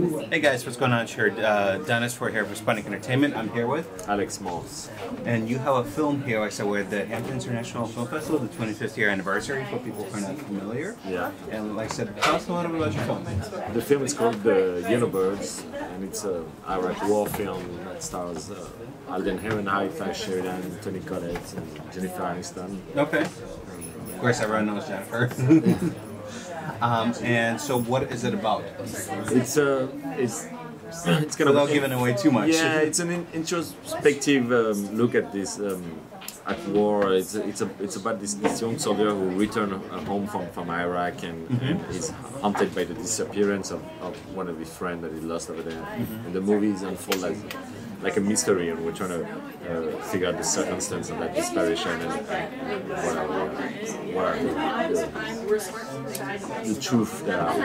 Hey guys, what's going on? It's here, Dennis. We're here for Sputnik Entertainment. I'm here with Alexandre Moors. And you have a film here, I said, with the Hamptons International Film Festival, the 25th year anniversary, for people who are not familiar. Yeah. And like I said, tell us a little bit about your film. The film is called The Yellowbirds, and it's an Iraq war film that stars Alden Ehrenreich, Tye Sheridan, Toni Collette, and Jennifer Aniston. Okay. Of course, everyone knows Jennifer. And so, what is it about? It's kind of without giving away too much. Yeah, it's an introspective look at this at war. It's about this young soldier who returned home from Iraq and is haunted by the disappearance of one of his friends that he lost over there. And the movie is unfold like a mystery, and we're trying to figure out the circumstance of that disparition and what are the truth that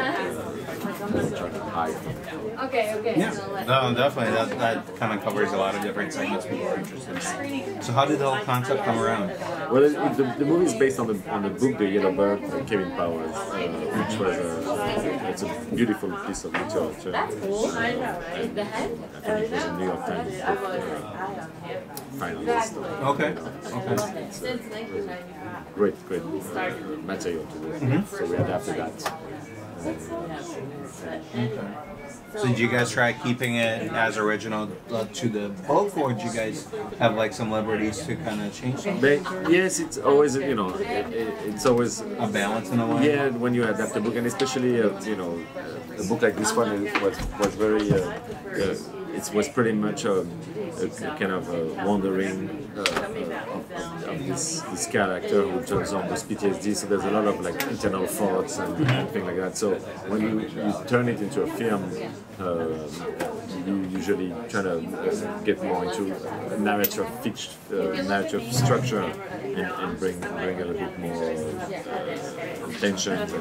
we're trying to hide. Okay. Yeah, no, definitely. That kind of covers a lot of different segments people are interested in. So how did the whole concept come around? Well, the movie is based on the book The Yellowbird by Kevin Powers, which was it's a beautiful piece of literature. That's cool. I know, right? The head? I think it was a New York Times finalist. Okay. Since 1995. Great material to do. So we adapted that. So did you guys try keeping it as original to the book, or did you guys have like some liberties to kind of change something? Yes, it's always it's always a balance in a way. Yeah, when you adapt a book, and especially a book like this one was very it was pretty much a kind of a wandering of this character who turns on with PTSD. So there's a lot of like internal thoughts and things like that. So when you turn it into a film, you usually try to get more into a narrative structure and bring a little bit more tension and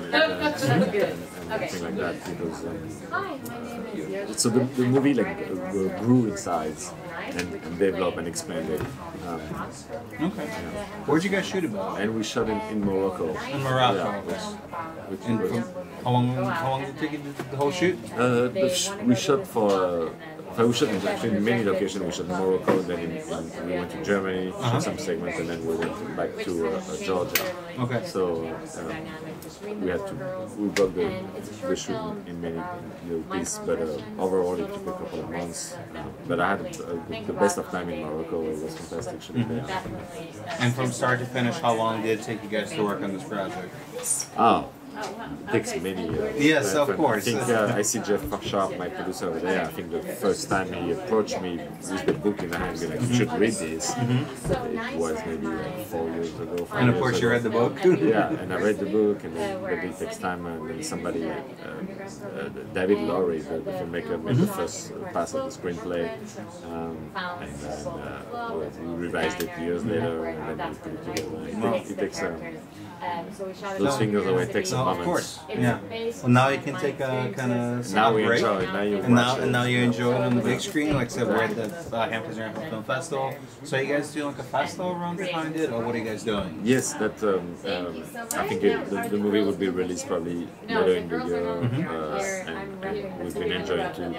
things like that. Because so the movie grew in size and developed and expanded. Okay. Where'd you guys shoot it? And we shot in Morocco. In Morocco. Yeah. How long did it take you to the whole shoot? We shot we shot in many locations. We shot in Morocco, then we went to Germany, shot some segments, and then we went back to Georgia. Okay. So we broke the shoot in many pieces, but overall it took a couple of months. But I had the best of time in Morocco. It was fantastic shooting there. And from start to finish, how long did it take you guys to work on this project? It takes many years. Yes, of course. I think I see Jeff Sharp, my producer over there. I think the first time he approached me with the book in the hand, like, you should read this. It was maybe like 4 years ago. And of course, you read the book. Yeah, and I read the book, and then maybe it takes time. And then somebody, David Lowry, the filmmaker, made the first pass of the screenplay, and then we revised it years later, and then we put it together. It takes. Those fingers away takes some moments. Of course, yeah. Well, now you can take a kind of now we break. Enjoy it. Now you enjoy it on the big screen. Like I said, we're at the Hamptons International Film Festival. So are you guys doing like a festival run behind it, or what are you guys doing? Yes, that I think the movie will be released probably later in the year, and we've been enjoying to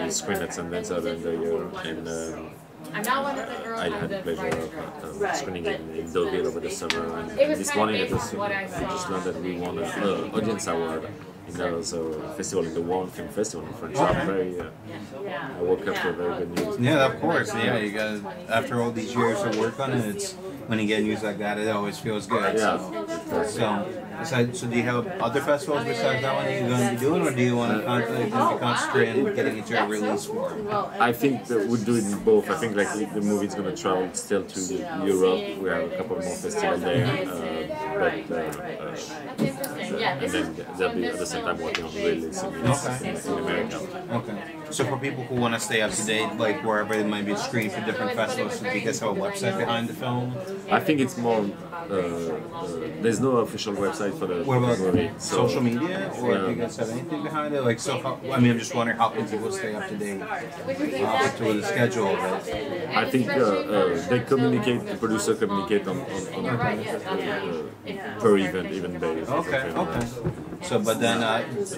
be screened at Sundance earlier in the year, and I had the pleasure of screening it in Deauville over the summer, and this morning we just learned that we won an audience award in the festival, in the Warren Film Festival in France. I woke up to very good news. Yeah, of course. Yeah, you got after all these years of work on it, it's when you get news like that, it always feels good. Yeah. So do you have other festivals besides that one that you're going to be doing, or do you want to concentrate on getting into a release form? I think that we'll do it in both. I think like the movie's going to travel still to Europe. We have a couple more festivals there, and then they'll be at the same time working on release in America. Okay. So for people who want to stay up to date, like wherever it might be screened for different festivals, do you guys have a website behind the film? I think it's more. There's no official website for the movie. So, social media, or do you guys have anything behind it? Like, I'm just wondering how can people stay up to date to the schedule of it? I think they communicate. The producer communicate on per event base. Okay. So, but then,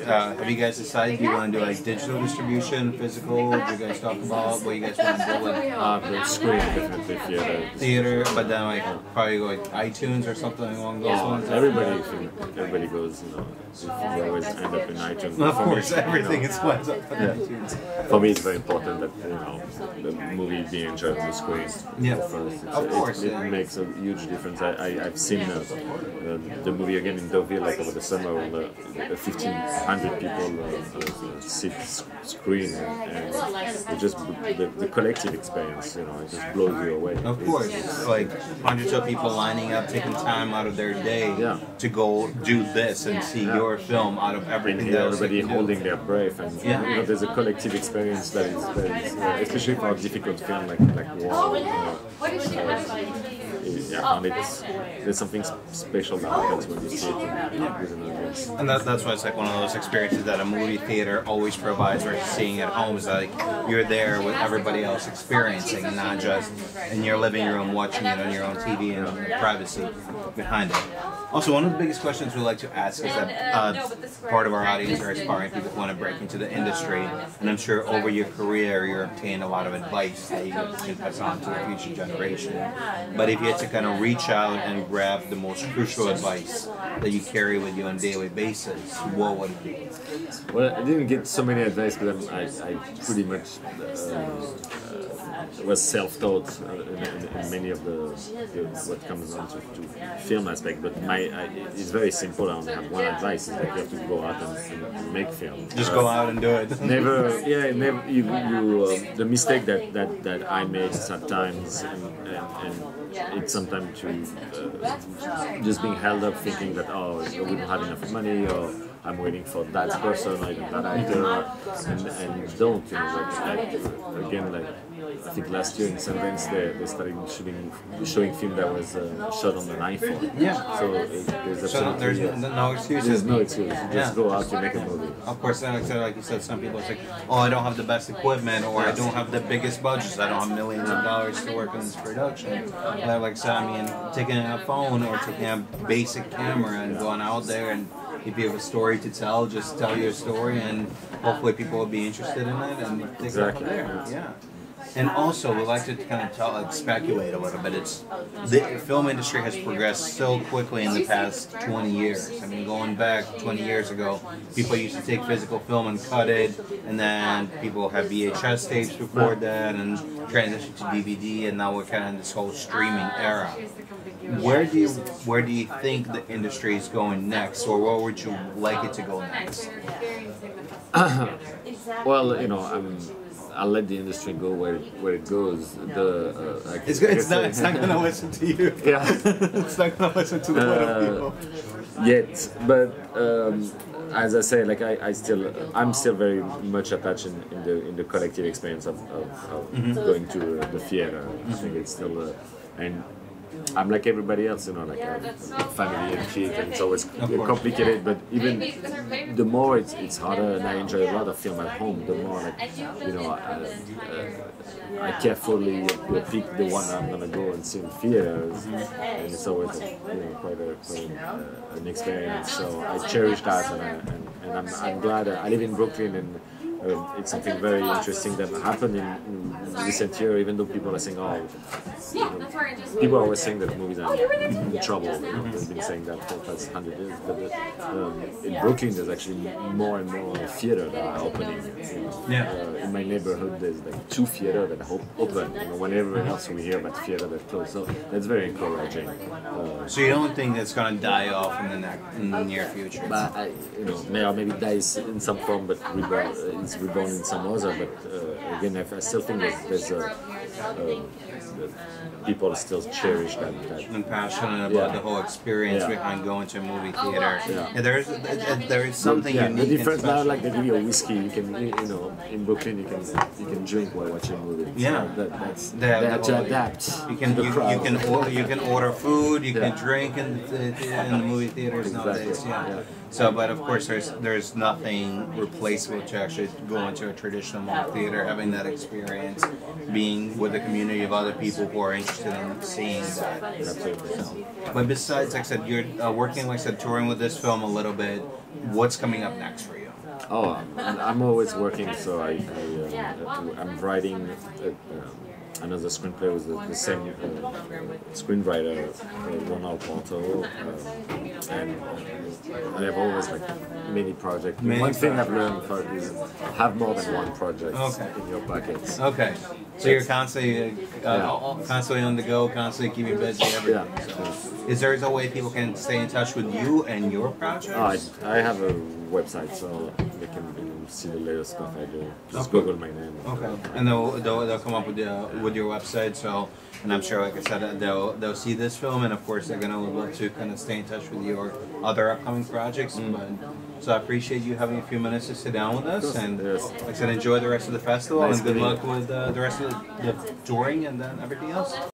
have you guys decided do you want to do like digital distribution, physical? Do you guys talk about what you guys want to do with The screen, definitely theater? But then like probably like iTunes or something along those lines. Everybody goes, you know, you always end up in iTunes. Of course, everything is ends up in iTunes. For me, it's very important that, you know, the movie being enjoyed on the screen. Yeah, first. of course. It makes a huge difference. I've seen the movie again in Deauville, like over the summer, when 1,500 people sit screen, and it just the collective experience, you know, it just blows you away. Of course, it's like hundreds of people lining up, taking time out of their day to go do this and see your film out of everything. And everybody holding their breath, and you know, there's a collective experience that is especially for a difficult film like War. I found there's something special that happens when you see it with an audience. And that's why it's like one of those experiences that a movie theater always provides versus seeing at home. Is like you're there with everybody else experiencing, not just in your living room watching it on your own TV and privacy behind it. Also, one of the biggest questions we like to ask is that part of our audience are aspiring people who want to break into the industry, and I'm sure over your career you're obtaining a lot of advice that you can pass on to the future generation. But if you had to kind of reach out and grab the most crucial advice that you carry with you on a daily basis, what would it be? Well, I didn't get so many advice because I pretty much was self-taught in many of the what comes on to film aspect. But it's very simple. I only have one advice: is that you have to go out and make film. Just go out and do it. Never. The mistake that I made at times, and it's sometimes to just being held up thinking that we don't have enough money, or I'm waiting for that person or even that actor, and don't, you know, again, I think last year in Sundance they started showing film that was shot on an iPhone. Yeah. So there's no excuses. There's no excuse. You just go out to make a movie. Of course, like you said, some people say, "Oh, I don't have the best equipment, or I don't have the biggest budgets. I don't have millions of dollars to work on this production." But like so, I mean, taking a phone or taking a basic camera and going out there, and if you have a story to tell, just tell your story, and hopefully people will be interested in it and take it from there. Yeah. And also, we like to kind of speculate a little bit. The film industry has progressed so quickly in the past 20 years. I mean, going back 20 years ago, people used to take physical film and cut it, and then people had VHS tapes before that, and transitioned to DVD, and now we're kind of in this whole streaming era. Where do you think the industry is going next, or where would you like it to go next? Well, you know, I'll let the industry go where it goes. It's not going to listen to you. Yeah, it's not going to listen to the little people yet. But as I say, like I'm still very much attached in the collective experience of going to the theater. I think it's still and I'm like everybody else, you know, like a family and kids, and it's always complicated. But even the more it's harder, and I enjoy a lot of film at home, the more, like, you know, I carefully pick the one I'm gonna go and see in theaters, and it's always quite an experience. So I cherish that, and I'm glad. I live in Brooklyn, and it's something very interesting that happened in recent year. Even though people are saying, people are always saying that movies are in trouble. You know, they've been saying that for the past 100 years. But in Brooklyn, there's actually more and more theater that are opening. In my neighborhood, there's like 2 theaters that are open. You know, whenever else we hear about theater that close, so that's very encouraging. So you don't think that's going to die off in the near future? But maybe it dies in some form, but it's reborn in some other. But again, I still think there's people still cherish that. And passionate about the whole experience behind going to a movie theater. There is something unique. The difference now, like they give you a whiskey, you can, in Brooklyn imagine you can drink while watching a movie. Yeah. So that's They they have have to all- adapt. You can to the crowd. you can order food, you can Yeah. drink in the movie theaters nowadays. Yeah. So, but of course, there's nothing replaceable to actually go into a traditional movie theater, having that experience, being with a community of other people who are interested in seeing that. Absolutely. So, but besides, like I said, you're working, like I said, touring with this film a little bit. What's coming up next for you? Oh, I'm always working, so I'm writing another screenplay with the same screenwriter, Ronald Bartle, and I have always like many projects. One thing I've learned is have more than one project in your pockets. Okay, so you're constantly on the go, constantly keeping busy. Everything. Yeah. So, is there a way people can stay in touch with you and your projects? I have a website, so they can see the latest stuff I do. Just Google my name. Okay, and they'll come up with your website. So, and I'm sure, like I said, they'll see this film, and of course they're gonna love to kind of stay in touch with your other upcoming projects. But, so I appreciate you having a few minutes to sit down with us, and like I said, enjoy the rest of the festival, and good luck with the rest of the touring and then everything else.